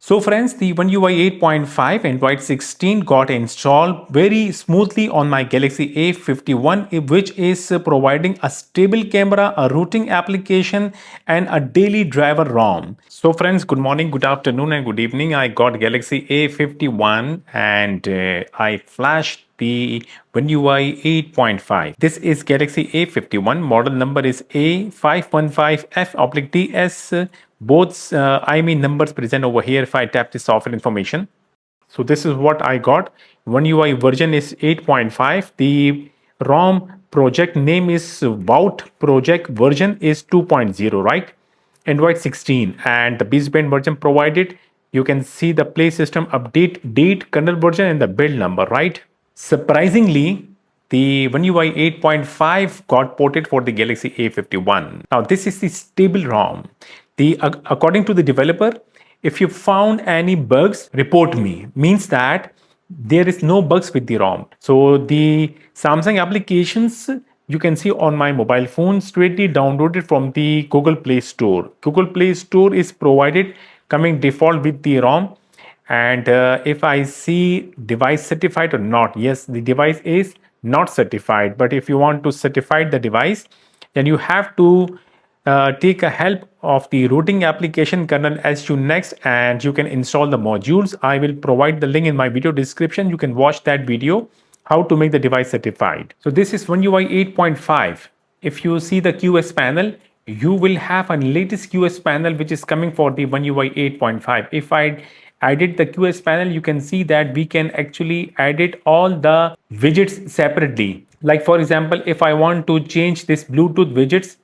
So friends, the One UI 8.5 Android 16 got installed very smoothly on my Galaxy A51, which is providing a stable camera, a routing application and a daily driver ROM. So friends, good morning, good afternoon and good evening. I got Galaxy A51 and I flashed the One UI 8.5. This is Galaxy A51. Model number is A515F/DS. Both IMEI numbers present over here if I tap the software information. So this is what I got. One UI version is 8.5. The ROM project name is Vought. Project version is 2.0, right? Android 16 and the baseband version provided. You can see the play system update date, kernel version and the build number, right? Surprisingly, the One UI 8.5 got ported for the Galaxy A51. Now, this is the stable ROM. According to the developer, if you found any bugs, report me. Means that there is no bugs with the ROM. So the Samsung applications you can see on my mobile phone straightly downloaded from the Google Play Store. Google Play Store is provided coming default with the ROM. And if I see device certified or not, yes, the device is not certified. But if you want to certify the device, then you have to take a help of the routing application kernel SU next, and you can install the modules. I will provide the link in my video description. You can watch that video how to make the device certified. So this is One UI 8.5. If you see the QS panel, you will have a latest QS panel which is coming for the One UI 8.5. If I edit the QS panel, you can see that we can actually edit all the widgets separately. Like for example, if I want to change this Bluetooth widgets,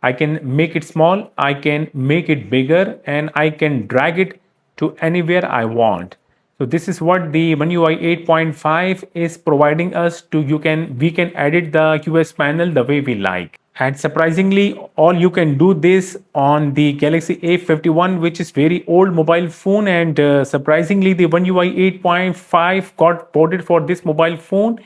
I can make it small, I can make it bigger, and I can drag it to anywhere I want. So this is what the One UI 8.5 is providing us to. We can edit the QS panel the way we like. And surprisingly, all you can do this on the Galaxy A51, which is very old mobile phone. And surprisingly, the One UI 8.5 got ported for this mobile phone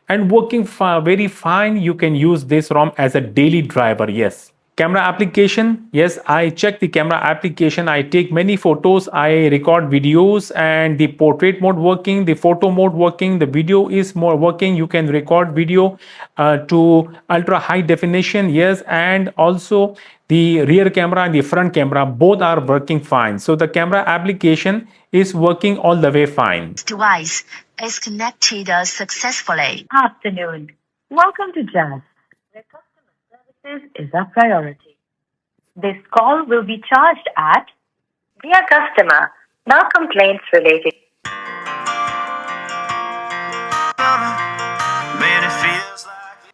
and working very fine. You can use this ROM as a daily driver. Yes. Camera application, yes, I check the camera application. I take many photos, I record videos, and the portrait mode working, the photo mode working, the video is more working. You can record video to ultra high definition, yes, and also the rear camera and the front camera both are working fine. So the camera application is working all the way fine. This device is connected successfully. Afternoon. Welcome to Jazz, where customer services is a priority. This call will be charged at Dear Customer, no complaints related.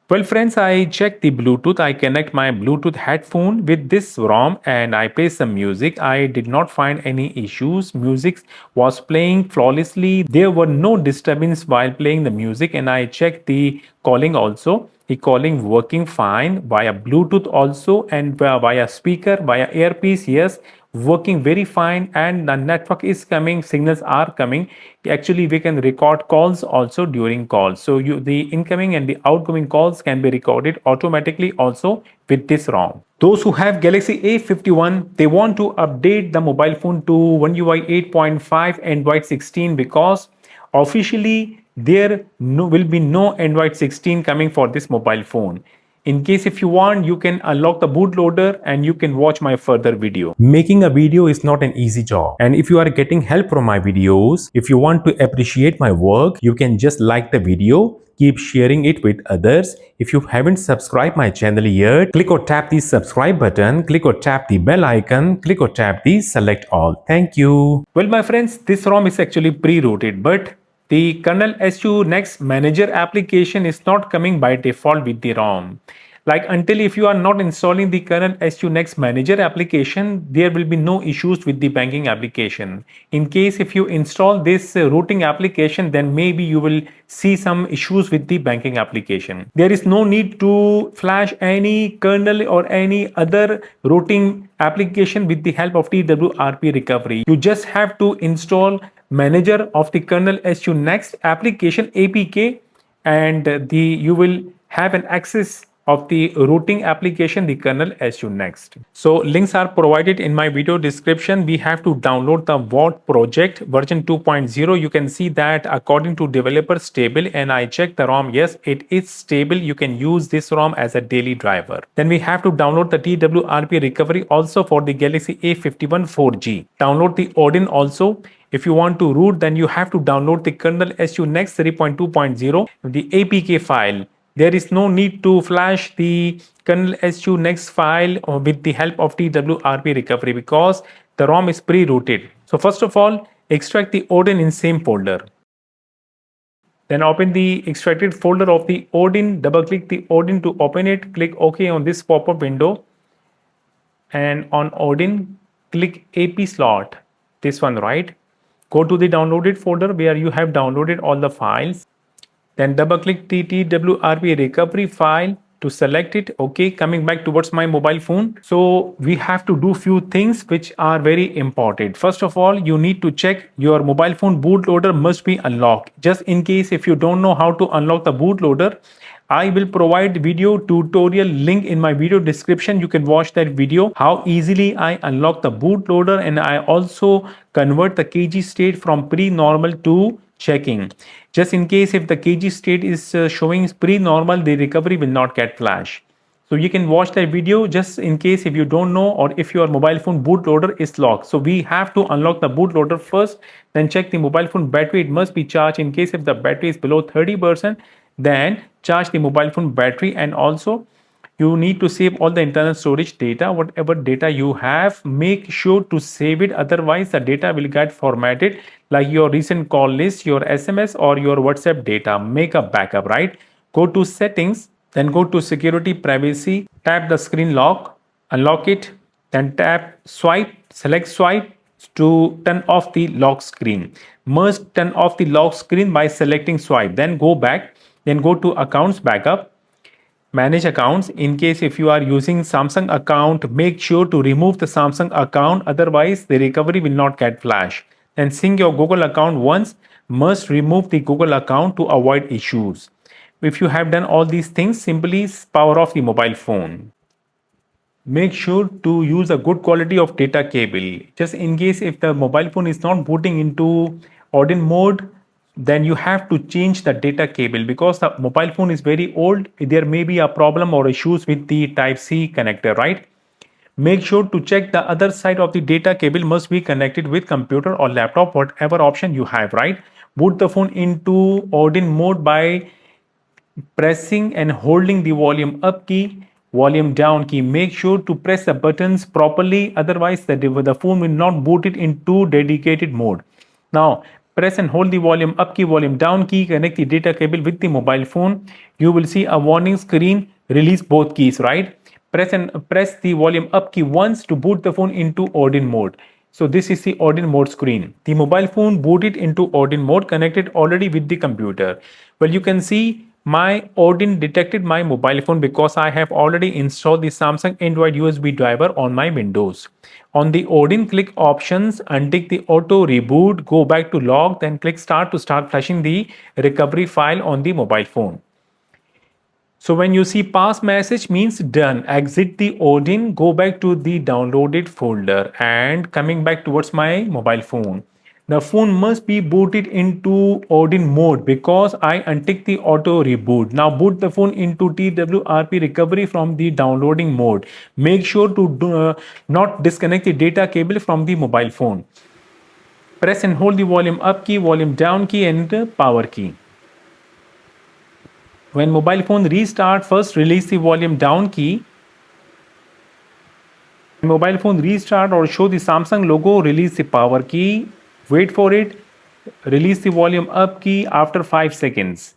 Well friends, I check the Bluetooth. I connect my Bluetooth headphone with this ROM and I play some music. I did not find any issues. Music was playing flawlessly. There were no disturbance while playing the music, and I checked the calling also. The calling working fine via Bluetooth also, and via speaker, via earpiece, yes, working very fine, and the network is coming, signals are coming. Actually, we can record calls also during calls. So the incoming and the outgoing calls can be recorded automatically also with this ROM. Those who have Galaxy A51, they want to update the mobile phone to One UI 8.5 Android 16 because officially there will be no Android 16 coming for this mobile phone. In case if you want, you can unlock the bootloader and you can watch my further video. Making a video is not an easy job. And if you are getting help from my videos, if you want to appreciate my work, you can just like the video, keep sharing it with others. If you haven't subscribed my channel yet, click or tap the subscribe button, click or tap the bell icon, click or tap the select all. Thank you. Well, my friends, this ROM is actually pre-rooted, but the kernel SU Next Manager application is not coming by default with the ROM. Like until if you are not installing the kernel SU Next Manager application, there will be no issues with the banking application. In case if you install this routing application, then maybe you will see some issues with the banking application. There is no need to flash any kernel or any other routing application with the help of TWRP recovery. You just have to install manager of the kernel SU Next application APK, and you will have an access of the routing application, the kernel SU next. So links are provided in my video description. We have to download the Vought project version 2.0. You can see that according to developer stable, and I checked the ROM. Yes, it is stable. You can use this ROM as a daily driver. Then we have to download the TWRP recovery also for the Galaxy A51 4G. Download the Odin also. If you want to root, then you have to download the kernel SU next 3.2.0, the APK file. There is no need to flash the kernel SU next file with the help of TWRP recovery because the ROM is pre-rooted. So first of all, extract the Odin in same folder. Then open the extracted folder of the Odin, double click the Odin to open it, click OK on this pop-up window, and on Odin click AP slot, this one, right? Go to the downloaded folder where you have downloaded all the files. Then double click the TWRP recovery file to select it. Okay, coming back towards my mobile phone. So we have to do few things which are very important. First of all, you need to check your mobile phone bootloader must be unlocked. Just in case if you don't know how to unlock the bootloader, I will provide video tutorial link in my video description. You can watch that video how easily I unlock the bootloader, and I also convert the KG state from pre-normal to checking. Just in case if the KG state is showing pre-normal, the recovery will not get flash. So you can watch that video just in case if you don't know or if your mobile phone bootloader is locked. So we have to unlock the bootloader first, then check the mobile phone battery. It must be charged. In case if the battery is below 30%, then charge the mobile phone battery. And also you need to save all the internal storage data. Whatever data you have, make sure to save it, otherwise the data will get formatted, like your recent call list, your SMS or your WhatsApp data. Make a backup, right? Go to settings, then go to security privacy, tap the screen lock, unlock it, then tap swipe, select swipe to turn off the lock screen. Must turn off the lock screen by selecting swipe. Then go back, then go to accounts backup, manage accounts. In case if you are using Samsung account, make sure to remove the Samsung account, otherwise the recovery will not get flash. Then sync your Google account once, must remove the Google account to avoid issues. If you have done all these things, simply power off the mobile phone. Make sure to use a good quality of data cable. Just in case if the mobile phone is not booting into Odin mode, then you have to change the data cable because the mobile phone is very old. There may be a problem or issues with the type C connector, right? Make sure to check the other side of the data cable must be connected with computer or laptop, whatever option you have, right? Boot the phone into Odin mode by pressing and holding the volume up key, volume down key. Make sure to press the buttons properly, otherwise the phone will not boot it into dedicated mode. Now press and hold the volume up key, volume down key, connect the data cable with the mobile phone. You will see a warning screen, release both keys, right? Press the volume up key once to boot the phone into Odin mode. So this is the Odin mode screen. The mobile phone booted into Odin mode, connected already with the computer. Well, you can see my Odin detected my mobile phone because I have already installed the Samsung Android USB driver on my Windows. On the Odin, click options, untick the auto reboot, go back to log, then click start to start flashing the recovery file on the mobile phone. So when you see pass message means done, exit the Odin, go back to the downloaded folder and coming back towards my mobile phone. The phone must be booted into Odin mode because I untick the auto reboot. Now boot the phone into TWRP recovery from the downloading mode. Make sure to not disconnect the data cable from the mobile phone. Press and hold the volume up key, volume down key and power key. When mobile phone restart, first release the volume down key. When mobile phone restart or show the Samsung logo, release the power key. Wait for it. Release the volume up key after 5 seconds.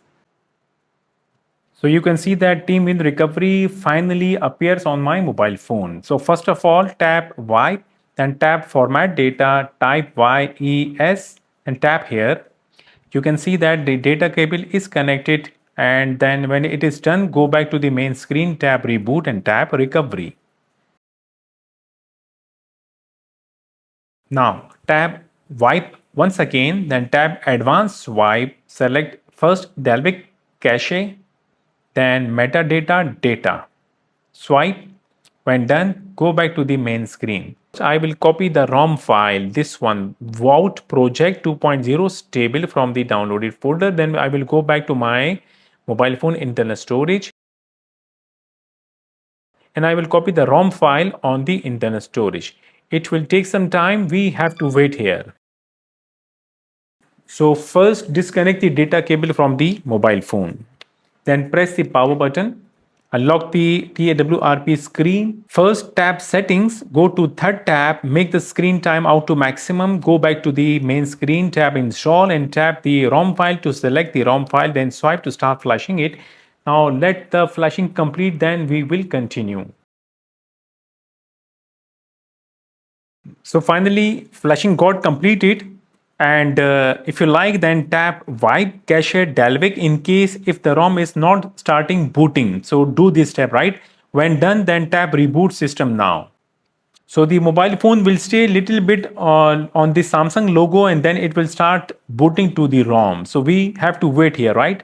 So you can see that Team Win recovery finally appears on my mobile phone. So first of all, tap wipe, then tap format data, type YES and tap here. You can see that the data cable is connected, and then when it is done, go back to the main screen, tap reboot and tap recovery. Now tap wipe once again, then tap advanced wipe, select first Dalvik cache, then metadata, data. Swipe. When done, go back to the main screen. I will copy the ROM file, this one, Vought project 2.0 stable from the downloaded folder. Then I will go back to my mobile phone internal storage and I will copy the ROM file on the internal storage. It will take some time. We have to wait here. So first disconnect the data cable from the mobile phone. Then press the power button. Unlock the TWRP screen. First tap settings, go to third tab, make the screen time out to maximum, go back to the main screen, tap install and tap the ROM file to select the ROM file, then swipe to start flashing it. Now let the flashing complete, then we will continue. So finally flashing got completed. And if you like, then tap wipe cache Dalvik in case if the ROM is not starting booting. So do this step, right? When done, then tap reboot system now. So the mobile phone will stay a little bit on the Samsung logo and then it will start booting to the ROM. So we have to wait here, right?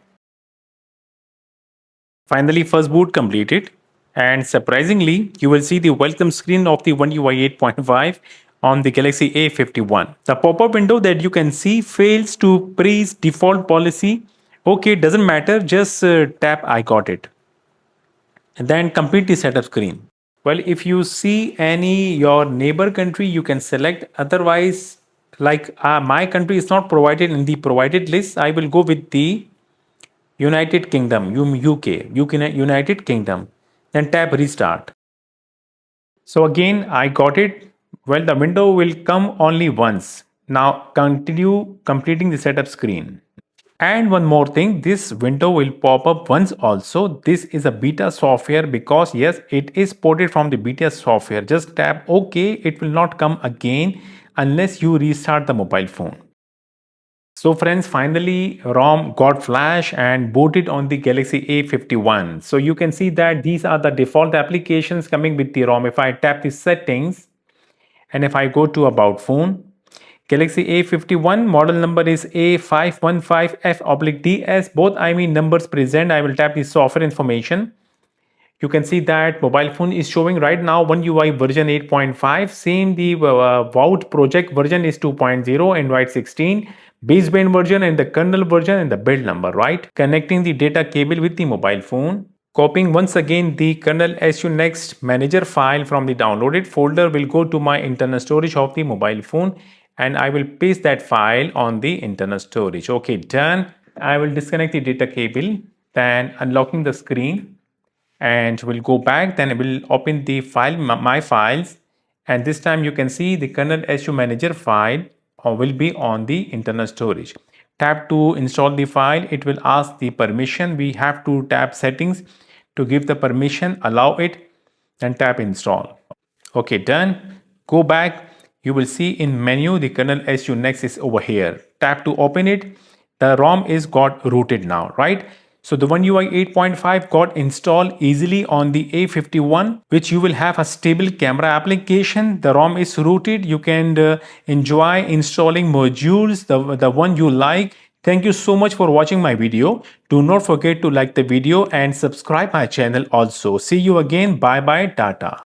Finally, first boot completed. And surprisingly, you will see the welcome screen of the One UI 8.5 on the Galaxy A51. The pop-up window that you can see fails to freeze default policy. Okay, doesn't matter, just tap I got it. And then complete the setup screen. Well, if you see any your neighbor country, you can select. Otherwise, like my country is not provided in the provided list, I will go with the United Kingdom, UK, United Kingdom. Then tap restart. So again, I got it. Well, the window will come only once. Now continue completing the setup screen. And one more thing, this window will pop up once also. This is a beta software because yes, it is ported from the beta software. Just tap OK. It will not come again unless you restart the mobile phone. So friends, finally ROM got flash and booted on the Galaxy A51. So you can see that these are the default applications coming with the ROM. If I tap the settings and if I go to about phone, Galaxy A51 model number is A515F/DS. Both numbers present. I will tap the software information. You can see that mobile phone is showing right now One UI version 8.5. Same the Vought project version is 2.0 Android 16. Baseband version and the kernel version and the build number, right? Connecting the data cable with the mobile phone. Copying once again the kernel SU next manager file from the downloaded folder will go to my internal storage of the mobile phone and I will paste that file on the internal storage. Okay, done. I will disconnect the data cable, then unlocking the screen and we'll go back. Then I will open the file, my files, and this time you can see the kernel SU manager file will be on the internal storage. Tap to install the file. It will ask the permission. We have to tap settings to give the permission, allow it, and tap install. Okay, done. Go back. You will see in menu the kernel SU next is over here. Tap to open it. The ROM is got rooted now, right? So the One UI 8.5 got installed easily on the A51, which you will have a stable camera application. The ROM is rooted. You can enjoy installing modules, the one you like. Thank you so much for watching my video. Do not forget to like the video and subscribe my channel also. See you again. Bye bye. Tata.